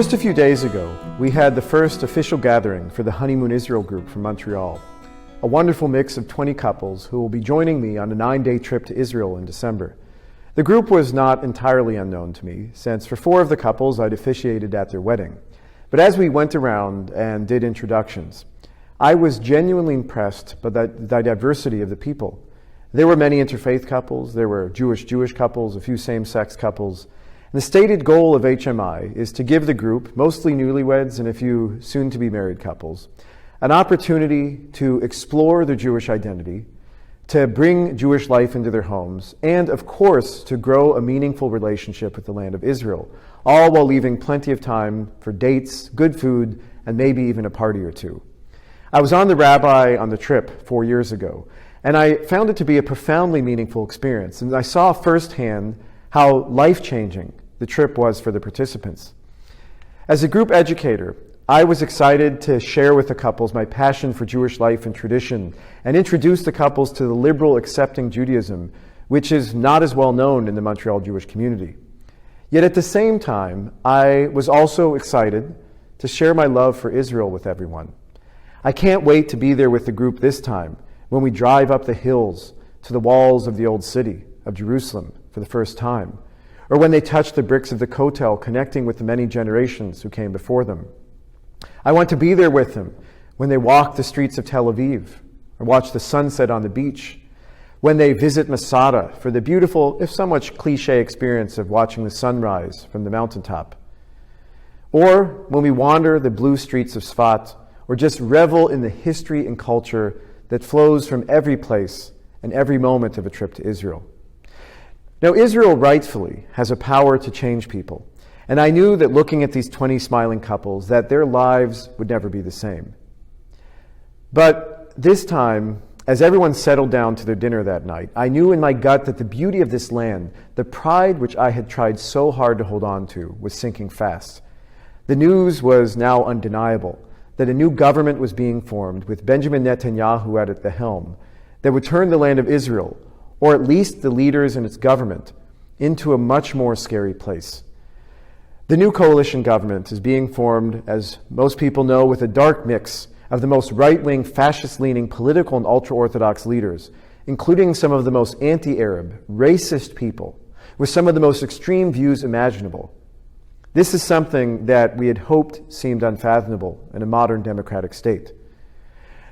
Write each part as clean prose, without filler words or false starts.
Just a few days ago, we had the first official gathering for the Honeymoon Israel group from Montreal, a wonderful mix of 20 couples who will be joining me on a 9-day trip to Israel in December. The group was not entirely unknown to me, since for 4 of the couples I'd officiated at their wedding. But as we went around and did introductions, I was genuinely impressed by the diversity of the people. There were many interfaith couples, there were Jewish couples, a few same-sex couples. And the stated goal of HMI is to give the group, mostly newlyweds and a few soon-to-be married couples, an opportunity to explore their Jewish identity, to bring Jewish life into their homes, and of course, to grow a meaningful relationship with the land of Israel, all while leaving plenty of time for dates, good food, and maybe even a party or two. I was on the rabbi on the trip 4 years ago, and I found it to be a profoundly meaningful experience, and I saw firsthand how life-changing the trip was for the participants. As a group educator, I was excited to share with the couples my passion for Jewish life and tradition and introduce the couples to the liberal accepting Judaism, which is not as well known in the Montreal Jewish community. Yet at the same time, I was also excited to share my love for Israel with everyone. I can't wait to be there with the group this time when we drive up the hills to the walls of the old city of Jerusalem for the first time, or when they touch the bricks of the Kotel, connecting with the many generations who came before them. I want to be there with them when they walk the streets of Tel Aviv, or watch the sunset on the beach, when they visit Masada for the beautiful, if somewhat cliche experience of watching the sunrise from the mountaintop, or when we wander the blue streets of Sfat, or just revel in the history and culture that flows from every place and every moment of a trip to Israel. Now, Israel rightfully has a power to change people, and I knew that looking at these 20 smiling couples, that their lives would never be the same. But this time, as everyone settled down to their dinner that night, I knew in my gut that the beauty of this land, the pride which I had tried so hard to hold on to, was sinking fast. The news was now undeniable that a new government was being formed with Benjamin Netanyahu at the helm that would turn the land of Israel, or at least the leaders in its government, into a much more scary place. The new coalition government is being formed, as most people know, with a dark mix of the most right-wing, fascist-leaning political and ultra-Orthodox leaders, including some of the most anti-Arab, racist people, with some of the most extreme views imaginable. This is something that we had hoped seemed unfathomable in a modern democratic state.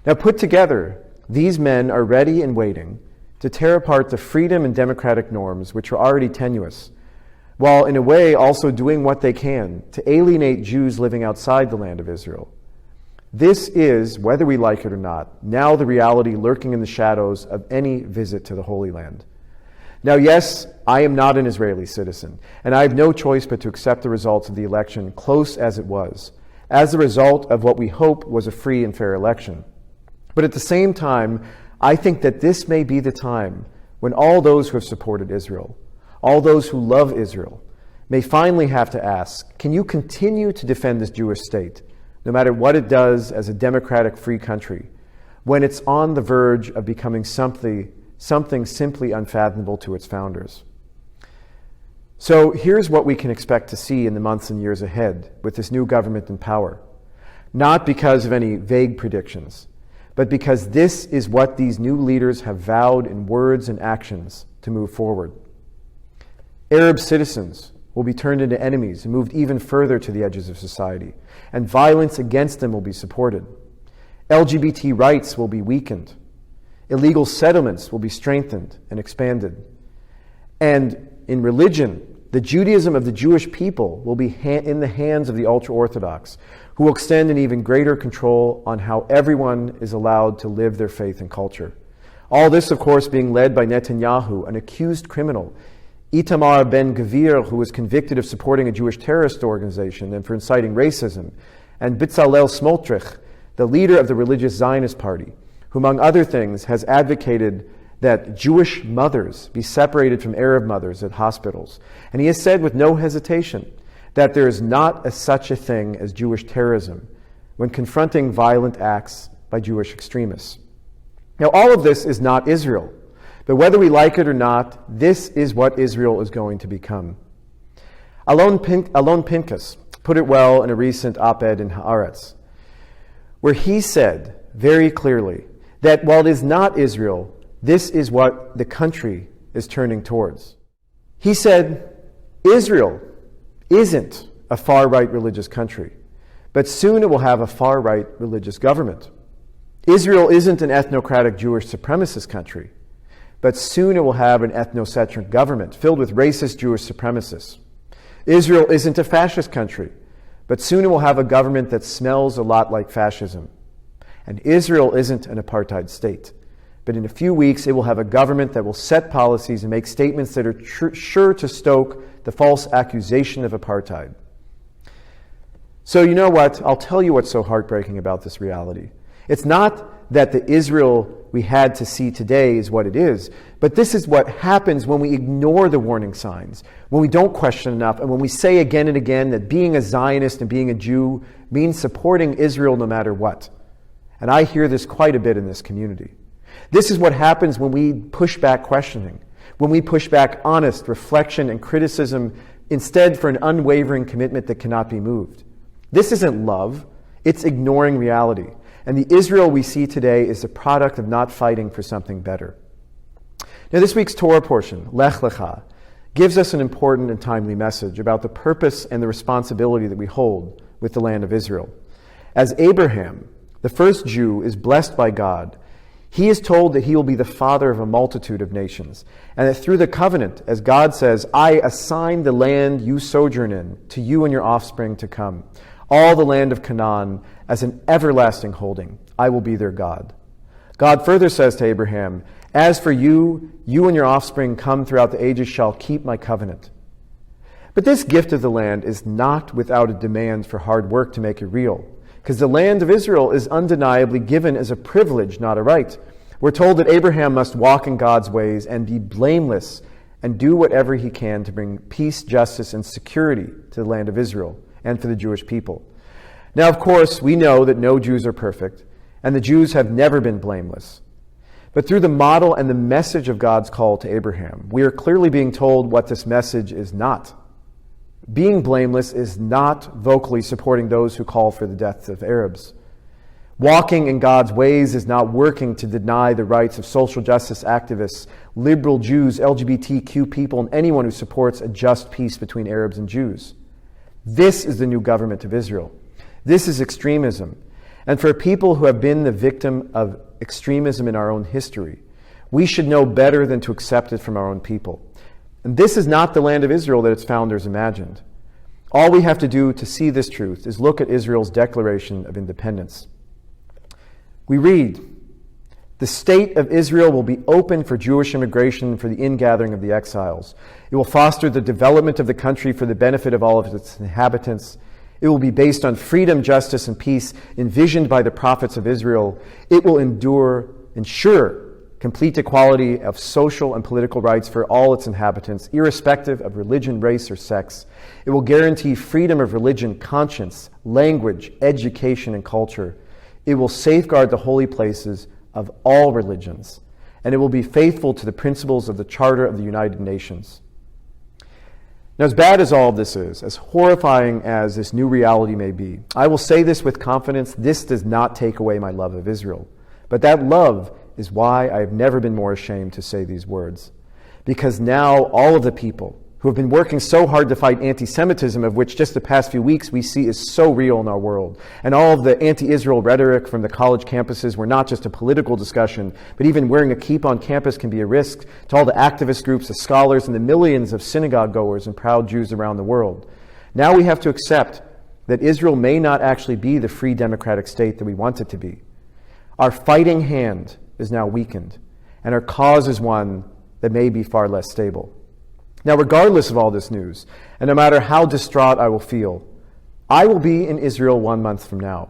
Now, put together, these men are ready and waiting to tear apart the freedom and democratic norms which are already tenuous, while in a way also doing what they can to alienate Jews living outside the land of Israel. This is, whether we like it or not, now the reality lurking in the shadows of any visit to the Holy Land. Now, yes, I am not an Israeli citizen, and I have no choice but to accept the results of the election, close as it was, as the result of what we hope was a free and fair election. But at the same time, I think that this may be the time when all those who have supported Israel, all those who love Israel, may finally have to ask, can you continue to defend this Jewish state, no matter what it does as a democratic free country, when it's on the verge of becoming something simply unfathomable to its founders? So here's what we can expect to see in the months and years ahead with this new government in power, not because of any vague predictions, but because this is what these new leaders have vowed in words and actions to move forward. Arab citizens will be turned into enemies and moved even further to the edges of society, and violence against them will be supported. LGBT rights will be weakened. Illegal settlements will be strengthened and expanded. And in religion, the Judaism of the Jewish people will be in the hands of the ultra-Orthodox, who will extend an even greater control on how everyone is allowed to live their faith and culture. All this, of course, being led by Netanyahu, an accused criminal, Itamar Ben-Gvir, who was convicted of supporting a Jewish terrorist organization and for inciting racism, and Bezalel Smotrich, the leader of the religious Zionist party, who, among other things, has advocated that Jewish mothers be separated from Arab mothers at hospitals. And he has said with no hesitation that there is not such a thing as Jewish terrorism when confronting violent acts by Jewish extremists. Now, all of this is not Israel, but whether we like it or not, this is what Israel is going to become. Alon Pinchas, put it well in a recent op-ed in Haaretz, where he said very clearly that while it is not Israel, this is what the country is turning towards. He said, Israel isn't a far-right religious country, but soon it will have a far-right religious government. Israel isn't an ethnocratic Jewish supremacist country, but soon it will have an ethnocentric government filled with racist Jewish supremacists. Israel isn't a fascist country, but soon it will have a government that smells a lot like fascism. And Israel isn't an apartheid state, but in a few weeks it will have a government that will set policies and make statements that are sure to stoke the false accusation of apartheid. So you know what? I'll tell you what's so heartbreaking about this reality. It's not that the Israel we had to see today is what it is, but this is what happens when we ignore the warning signs, when we don't question enough, and when we say again and again that being a Zionist and being a Jew means supporting Israel no matter what. And I hear this quite a bit in this community. This is what happens when we push back questioning, when we push back honest reflection and criticism instead for an unwavering commitment that cannot be moved. This isn't love, it's ignoring reality. And the Israel we see today is the product of not fighting for something better. Now this week's Torah portion, Lech Lecha, gives us an important and timely message about the purpose and the responsibility that we hold with the land of Israel. As Abraham, the first Jew, is blessed by God, he is told that he will be the father of a multitude of nations, and that through the covenant, as God says, I assign the land you sojourn in to you and your offspring to come, all the land of Canaan, as an everlasting holding. I will be their God. God further says to Abraham, as for you, you and your offspring come throughout the ages shall keep my covenant. But this gift of the land is not without a demand for hard work to make it real, because the land of Israel is undeniably given as a privilege, not a right. We're told that Abraham must walk in God's ways and be blameless and do whatever he can to bring peace, justice, and security to the land of Israel and for the Jewish people. Now, of course, we know that no Jews are perfect, and the Jews have never been blameless. But through the model and the message of God's call to Abraham, we are clearly being told what this message is not. Being blameless is not vocally supporting those who call for the death of Arabs. Walking in God's ways is not working to deny the rights of social justice activists, liberal Jews, LGBTQ people, and anyone who supports a just peace between Arabs and Jews. This is the new government of Israel. This is extremism. And for people who have been the victim of extremism in our own history, we should know better than to accept it from our own people. And this is not the land of Israel that its founders imagined. All we have to do to see this truth is look at Israel's Declaration of Independence. We read, the state of Israel will be open for Jewish immigration for the ingathering of the exiles. It will foster the development of the country for the benefit of all of its inhabitants. It will be based on freedom, justice, and peace envisioned by the prophets of Israel. It will ensure complete equality of social and political rights for all its inhabitants, irrespective of religion, race, or sex. It will guarantee freedom of religion, conscience, language, education, and culture. It will safeguard the holy places of all religions, and it will be faithful to the principles of the Charter of the United Nations. Now, as bad as all of this is, as horrifying as this new reality may be, I will say this with confidence, this does not take away my love of Israel. But that love is why I have never been more ashamed to say these words. Because now all of the people who have been working so hard to fight anti-Semitism, of which just the past few weeks we see is so real in our world, and all of the anti-Israel rhetoric from the college campuses were not just a political discussion, but even wearing a kippah on campus can be a risk, to all the activist groups, the scholars, and the millions of synagogue goers and proud Jews around the world. Now we have to accept that Israel may not actually be the free democratic state that we want it to be. Our fighting hand is now weakened, and our cause is one that may be far less stable. Now, regardless of all this news, and no matter how distraught I will feel, I will be in Israel 1 month from now.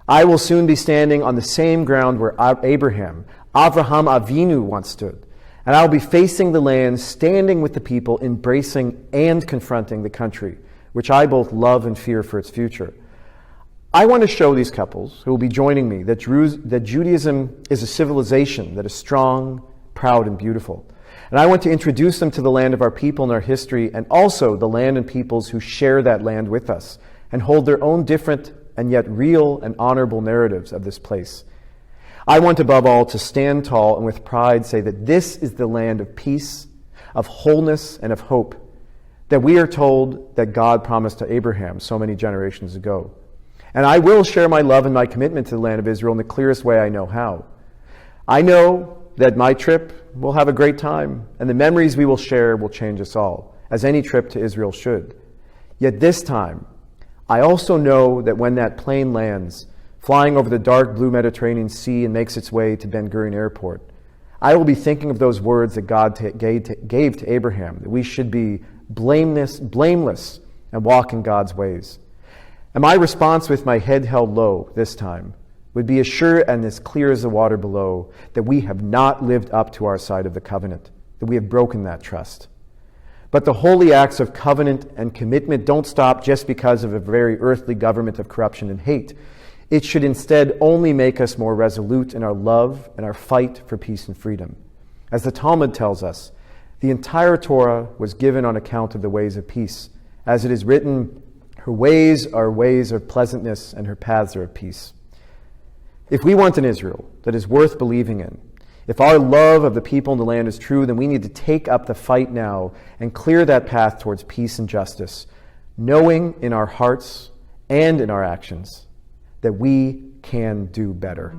I will soon be standing on the same ground where Abraham, Avraham Avinu, once stood, and I will be facing the land, standing with the people, embracing and confronting the country, which I both love and fear for its future. I want to show these couples who will be joining me that Judaism is a civilization that is strong, proud, and beautiful. And I want to introduce them to the land of our people and our history, and also the land and peoples who share that land with us and hold their own different and yet real and honorable narratives of this place. I want above all to stand tall and with pride say that this is the land of peace, of wholeness, and of hope that we are told that God promised to Abraham so many generations ago. And I will share my love and my commitment to the land of Israel in the clearest way I know how. I know that my trip will have a great time, and the memories we will share will change us all, as any trip to Israel should. Yet this time, I also know that when that plane lands, flying over the dark blue Mediterranean Sea and makes its way to Ben Gurion Airport, I will be thinking of those words that God gave to Abraham, that we should be blameless, and walk in God's ways. And my response with my head held low this time would be as sure and as clear as the water below that we have not lived up to our side of the covenant, that we have broken that trust. But the holy acts of covenant and commitment don't stop just because of a very earthly government of corruption and hate. It should instead only make us more resolute in our love and our fight for peace and freedom. As the Talmud tells us, the entire Torah was given on account of the ways of peace. As it is written, her ways are ways of pleasantness and her paths are of peace. If we want an Israel that is worth believing in, if our love of the people in the land is true, then we need to take up the fight now and clear that path towards peace and justice, knowing in our hearts and in our actions that we can do better.